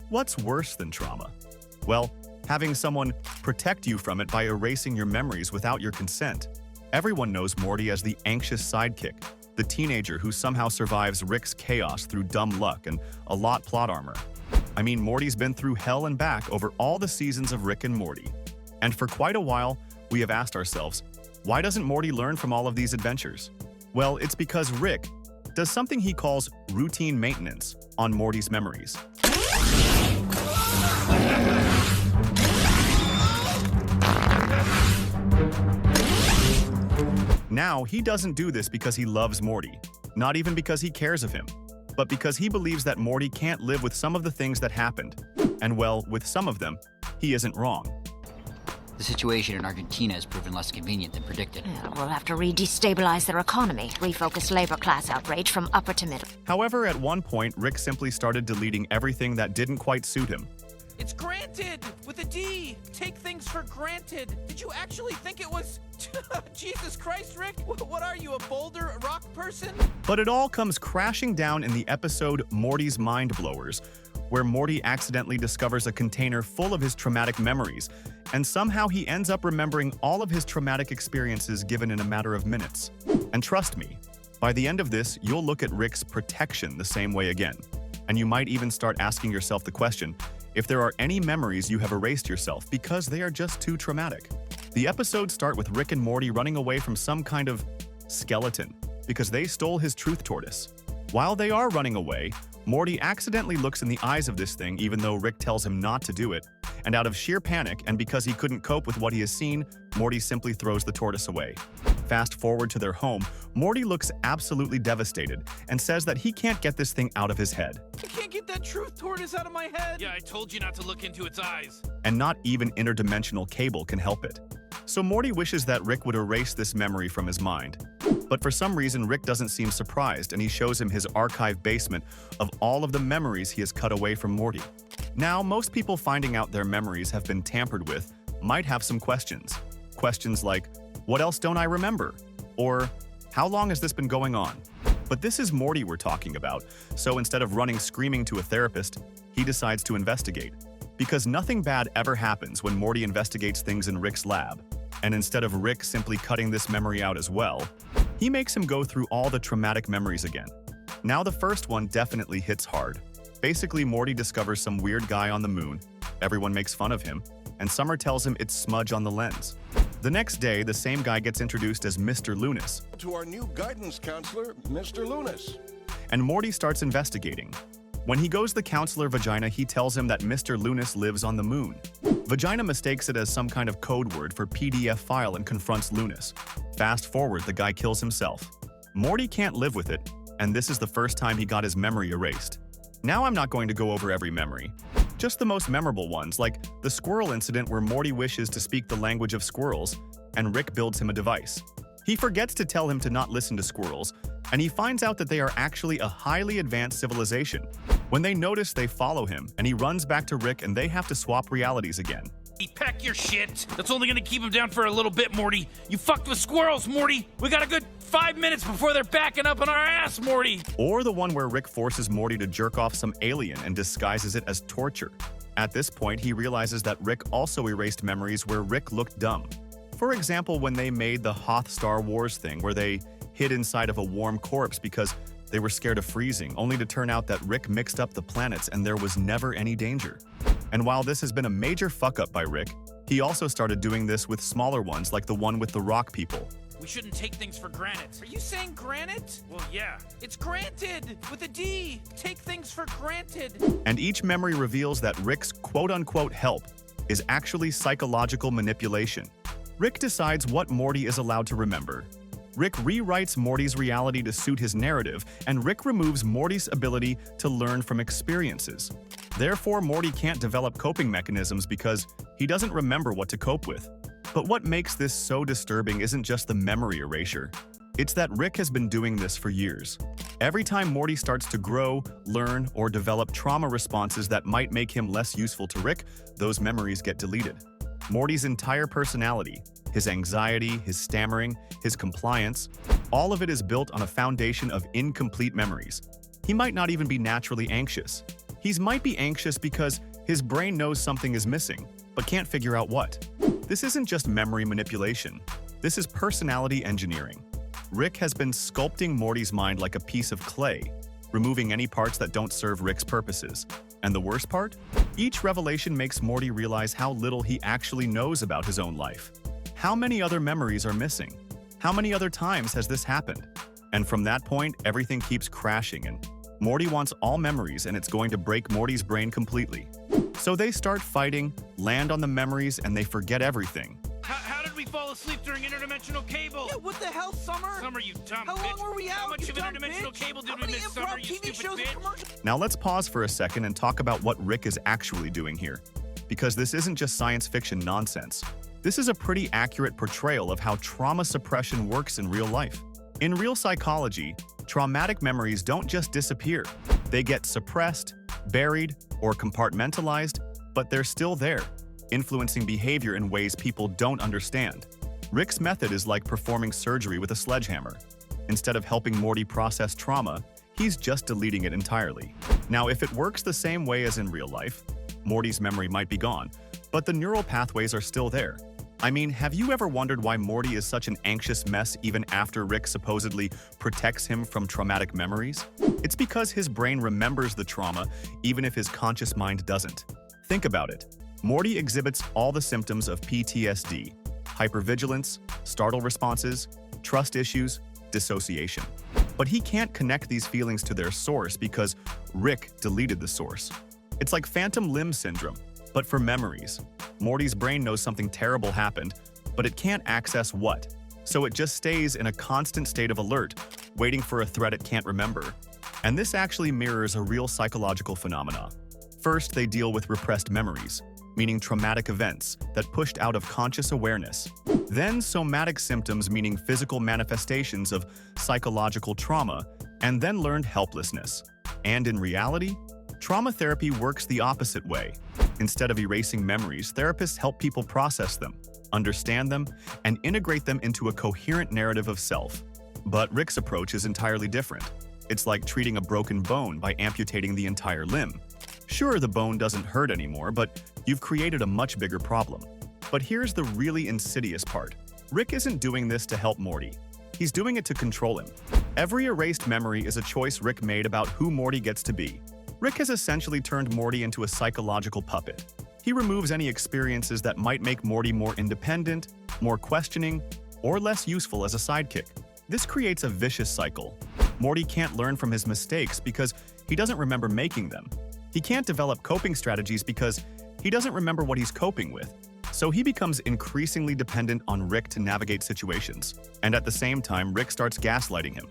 What's worse than trauma? Well, having someone protect you from it by erasing your memories without your consent. Everyone knows Morty as the anxious sidekick, the teenager who somehow survives Rick's chaos through dumb luck and a lot plot armor. I mean, Morty's been through hell and back over all the seasons of Rick and Morty. And for quite a while, we have asked ourselves, why doesn't Morty learn from all of these adventures? Well, it's because Rick does something he calls routine maintenance on Morty's memories. Now, he doesn't do this because he loves Morty, not even because he cares of him, but because he believes that Morty can't live with some of the things that happened. And well, with some of them, he isn't wrong. The situation in Argentina has proven less convenient than predicted. Yeah, we'll have to re-destabilize their economy, refocus labor class outrage from upper to middle. However, at one point, Rick simply started deleting everything that didn't quite suit him. It's granted! With a D! Take things for granted! Did you actually think it was... Jesus Christ, Rick? What are you, a boulder rock person? But it all comes crashing down in the episode Morty's Mind Blowers, where Morty accidentally discovers a container full of his traumatic memories, and somehow he ends up remembering all of his traumatic experiences given in a matter of minutes. And trust me, by the end of this, you'll look at Rick's protection the same way again. And you might even start asking yourself the question, if there are any memories you have erased yourself because they are just too traumatic. The episodes start with Rick and Morty running away from some kind of skeleton because they stole his truth tortoise. While they are running away, Morty accidentally looks in the eyes of this thing even though Rick tells him not to do it, and out of sheer panic and because he couldn't cope with what he has seen, Morty simply throws the tortoise away. Fast forward to their home, Morty looks absolutely devastated and says that he can't get this thing out of his head. I can't get that truth tortoise out of my head! Yeah, I told you not to look into its eyes. And not even interdimensional cable can help it. So Morty wishes that Rick would erase this memory from his mind. But for some reason, Rick doesn't seem surprised, and he shows him his archive basement of all of the memories he has cut away from Morty. Now, most people finding out their memories have been tampered with might have some questions. Questions like, what else don't I remember? Or, how long has this been going on? But this is Morty we're talking about, so instead of running screaming to a therapist, he decides to investigate. Because nothing bad ever happens when Morty investigates things in Rick's lab. And instead of Rick simply cutting this memory out as well, he makes him go through all the traumatic memories again. Now the first one definitely hits hard. Basically, Morty discovers some weird guy on the moon, everyone makes fun of him, and Summer tells him it's smudge on the lens. The next day, the same guy gets introduced as Mr. Loonis. To our new guidance counselor, Mr. Loonis. And Morty starts investigating. When he goes the counselor Vagina, he tells him that Mr. Loonis lives on the moon. Vagina mistakes it as some kind of code word for PDF file and confronts Loonis. Fast forward, the guy kills himself. Morty can't live with it, and this is the first time he got his memory erased. Now I'm not going to go over every memory, just the most memorable ones, like the squirrel incident where Morty wishes to speak the language of squirrels, and Rick builds him a device. He forgets to tell him to not listen to squirrels, and he finds out that they are actually a highly advanced civilization. When they notice, they follow him, and he runs back to Rick and they have to swap realities again. Pack your shit. That's only gonna keep him down for a little bit, Morty. You fucked with squirrels, Morty. We got a good 5 minutes before they're backing up on our ass, Morty. Or the one where Rick forces Morty to jerk off some alien and disguises it as torture. At this point, he realizes that Rick also erased memories where Rick looked dumb. For example, when they made the Hoth Star Wars thing where they hid inside of a warm corpse because they were scared of freezing, only to turn out that Rick mixed up the planets and there was never any danger. And while this has been a major fuck-up by Rick, he also started doing this with smaller ones like the one with the rock people. We shouldn't take things for granted. Are you saying granite? Well, yeah. It's granted! With a D! Take things for granted! And each memory reveals that Rick's quote-unquote help is actually psychological manipulation. Rick decides what Morty is allowed to remember. Rick rewrites Morty's reality to suit his narrative, and Rick removes Morty's ability to learn from experiences. Therefore, Morty can't develop coping mechanisms because he doesn't remember what to cope with. But what makes this so disturbing isn't just the memory erasure. It's that Rick has been doing this for years. Every time Morty starts to grow, learn, or develop trauma responses that might make him less useful to Rick, those memories get deleted. Morty's entire personality, his anxiety, his stammering, his compliance, all of it is built on a foundation of incomplete memories. He might not even be naturally anxious. He might be anxious because his brain knows something is missing, but can't figure out what. This isn't just memory manipulation. This is personality engineering. Rick has been sculpting Morty's mind like a piece of clay, removing any parts that don't serve Rick's purposes. And the worst part? Each revelation makes Morty realize how little he actually knows about his own life. How many other memories are missing? How many other times has this happened? And from that point, everything keeps crashing and Morty wants all memories and it's going to break Morty's brain completely. So they start fighting, land on the memories, and they forget everything. How did we fall asleep during interdimensional cable? Yeah, what the hell, Summer? Summer, you dumb How bitch. long were we out, How much you of dumb interdimensional bitch? cable did How we many miss, improv Summer, you TV stupid shows and bitch? commercials? Now let's pause for a second and talk about what Rick is actually doing here. Because this isn't just science fiction nonsense. This is a pretty accurate portrayal of how trauma suppression works in real life. In real psychology, traumatic memories don't just disappear. They get suppressed, buried, or compartmentalized, but they're still there, influencing behavior in ways people don't understand. Rick's method is like performing surgery with a sledgehammer. Instead of helping Morty process trauma, he's just deleting it entirely. Now, if it works the same way as in real life, Morty's memory might be gone, but the neural pathways are still there. I mean, have you ever wondered why Morty is such an anxious mess even after Rick supposedly protects him from traumatic memories? It's because his brain remembers the trauma even if his conscious mind doesn't. Think about it. Morty exhibits all the symptoms of PTSD: hypervigilance, startle responses, trust issues, dissociation. But he can't connect these feelings to their source because Rick deleted the source. It's like phantom limb syndrome, but for memories. Morty's brain knows something terrible happened, but it can't access what. So it just stays in a constant state of alert, waiting for a threat it can't remember. And this actually mirrors a real psychological phenomena. First, they deal with repressed memories, meaning traumatic events that pushed out of conscious awareness. Then somatic symptoms, meaning physical manifestations of psychological trauma, and then learned helplessness. And in reality, trauma therapy works the opposite way. Instead of erasing memories, therapists help people process them, understand them, and integrate them into a coherent narrative of self. But Rick's approach is entirely different. It's like treating a broken bone by amputating the entire limb. Sure, the bone doesn't hurt anymore, but you've created a much bigger problem. But here's the really insidious part. Rick isn't doing this to help Morty. He's doing it to control him. Every erased memory is a choice Rick made about who Morty gets to be. Rick has essentially turned Morty into a psychological puppet. He removes any experiences that might make Morty more independent, more questioning, or less useful as a sidekick. This creates a vicious cycle. Morty can't learn from his mistakes because he doesn't remember making them. He can't develop coping strategies because he doesn't remember what he's coping with. So he becomes increasingly dependent on Rick to navigate situations. And at the same time, Rick starts gaslighting him.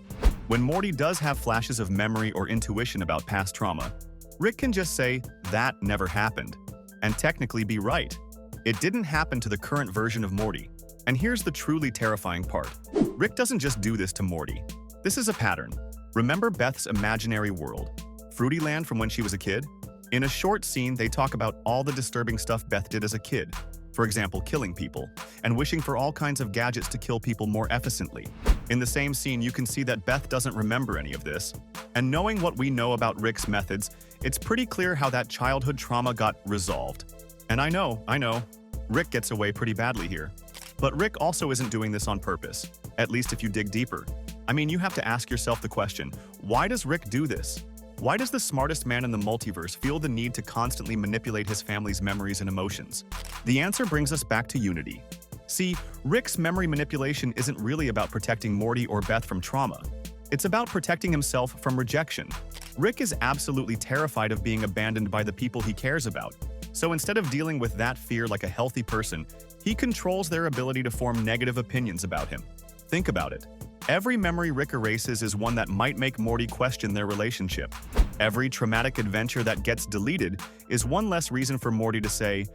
When Morty does have flashes of memory or intuition about past trauma, Rick can just say, "That never happened," and technically be right. It didn't happen to the current version of Morty. And here's the truly terrifying part. Rick doesn't just do this to Morty. This is a pattern. Remember Beth's imaginary world, Fruityland from when she was a kid? In a short scene, they talk about all the disturbing stuff Beth did as a kid. For example, killing people, and wishing for all kinds of gadgets to kill people more efficiently. In the same scene, you can see that Beth doesn't remember any of this. And knowing what we know about Rick's methods, it's pretty clear how that childhood trauma got resolved. And I know, Rick gets away pretty badly here. But Rick also isn't doing this on purpose, at least if you dig deeper. I mean, you have to ask yourself the question, why does Rick do this? Why does the smartest man in the multiverse feel the need to constantly manipulate his family's memories and emotions? The answer brings us back to unity. See, Rick's memory manipulation isn't really about protecting Morty or Beth from trauma. It's about protecting himself from rejection. Rick is absolutely terrified of being abandoned by the people he cares about. So instead of dealing with that fear like a healthy person, he controls their ability to form negative opinions about him. Think about it. Every memory Rick erases is one that might make Morty question their relationship. Every traumatic adventure that gets deleted is one less reason for Morty to say,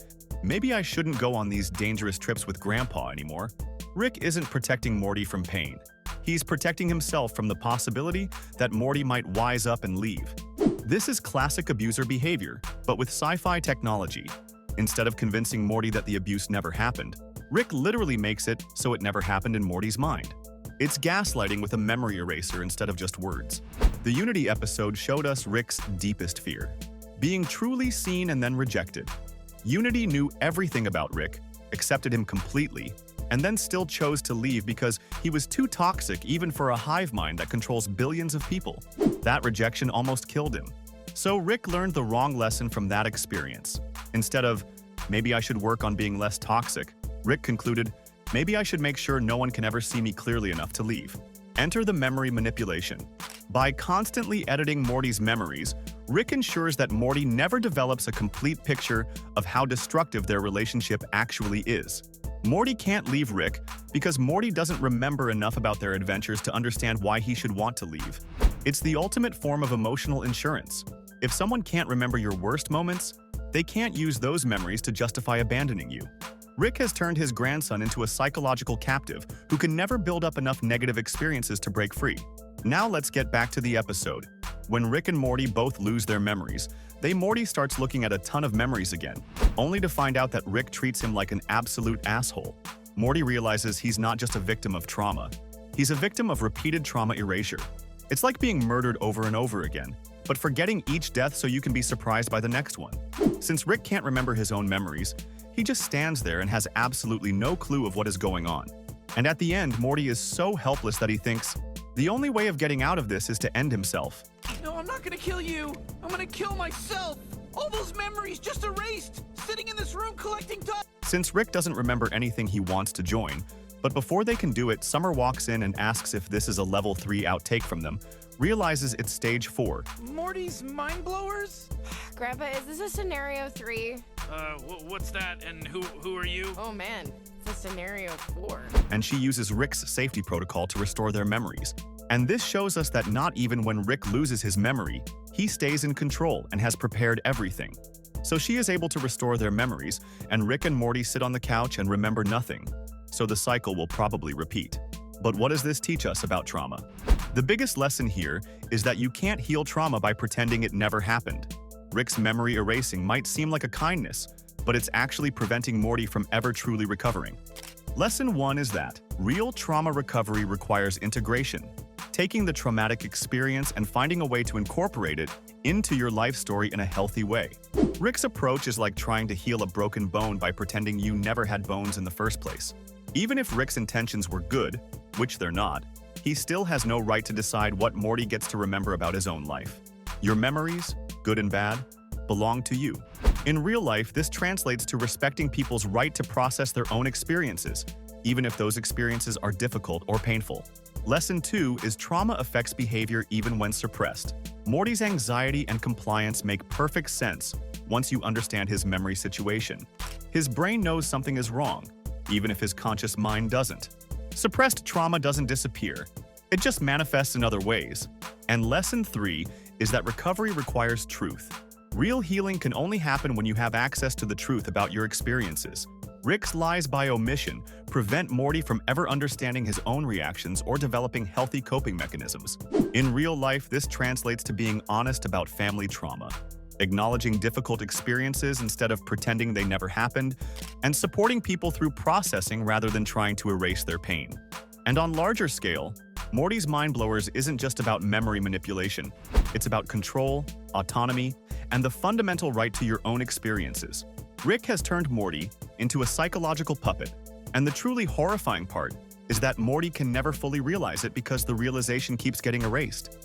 "Maybe I shouldn't go on these dangerous trips with Grandpa anymore." Rick isn't protecting Morty from pain. He's protecting himself from the possibility that Morty might wise up and leave. This is classic abuser behavior, but with sci-fi technology. Instead of convincing Morty that the abuse never happened, Rick literally makes it so it never happened in Morty's mind. It's gaslighting with a memory eraser instead of just words. The Unity episode showed us Rick's deepest fear: being truly seen and then rejected. Unity knew everything about Rick, accepted him completely, and then still chose to leave because he was too toxic even for a hive mind that controls billions of people. That rejection almost killed him. So Rick learned the wrong lesson from that experience. Instead of, maybe I should work on being less toxic, Rick concluded, maybe I should make sure no one can ever see me clearly enough to leave. Enter the memory manipulation. By constantly editing Morty's memories, Rick ensures that Morty never develops a complete picture of how destructive their relationship actually is. Morty can't leave Rick because Morty doesn't remember enough about their adventures to understand why he should want to leave. It's the ultimate form of emotional insurance. If someone can't remember your worst moments, they can't use those memories to justify abandoning you. Rick has turned his grandson into a psychological captive who can never build up enough negative experiences to break free. Now let's get back to the episode. When Rick and Morty both lose their memories, Morty starts looking at a ton of memories again, only to find out that Rick treats him like an absolute asshole. Morty realizes he's not just a victim of trauma. He's a victim of repeated trauma erasure. It's like being murdered over and over again, but forgetting each death so you can be surprised by the next one. Since Rick can't remember his own memories, he just stands there and has absolutely no clue of what is going on. And at the end, Morty is so helpless that he thinks, the only way of getting out of this is to end himself. No, I'm not gonna kill you. I'm gonna kill myself. All those memories just erased, sitting in this room collecting dust. Since Rick doesn't remember anything he wants to join, but before they can do it, Summer walks in and asks if this is a level 3 outtake from them, realizes it's stage 4. Morty's mind blowers? Grandpa, is this a scenario 3? What's that? And who are you? Oh man, it's a scenario 4. And she uses Rick's safety protocol to restore their memories. And this shows us that not even when Rick loses his memory, he stays in control and has prepared everything. So she is able to restore their memories, and Rick and Morty sit on the couch and remember nothing. So the cycle will probably repeat. But what does this teach us about trauma? The biggest lesson here is that you can't heal trauma by pretending it never happened. Rick's memory erasing might seem like a kindness, but it's actually preventing Morty from ever truly recovering. Lesson 1 is that real trauma recovery requires integration, taking the traumatic experience and finding a way to incorporate it into your life story in a healthy way. Rick's approach is like trying to heal a broken bone by pretending you never had bones in the first place. Even if Rick's intentions were good, which they're not, he still has no right to decide what Morty gets to remember about his own life. Your memories, good and bad, belong to you. In real life, this translates to respecting people's right to process their own experiences, even if those experiences are difficult or painful. Lesson 2 is trauma affects behavior even when suppressed. Morty's anxiety and compliance make perfect sense once you understand his memory situation. His brain knows something is wrong, even if his conscious mind doesn't. Suppressed trauma doesn't disappear. It just manifests in other ways. And lesson 3 is that recovery requires truth. Real healing can only happen when you have access to the truth about your experiences. Rick's lies by omission prevent Morty from ever understanding his own reactions or developing healthy coping mechanisms. In real life, this translates to being honest about family trauma, acknowledging difficult experiences instead of pretending they never happened, and supporting people through processing rather than trying to erase their pain. And on larger scale, Morty's Mind Blowers isn't just about memory manipulation. It's about control, autonomy, and the fundamental right to your own experiences. Rick has turned Morty into a psychological puppet, and the truly horrifying part is that Morty can never fully realize it because the realization keeps getting erased.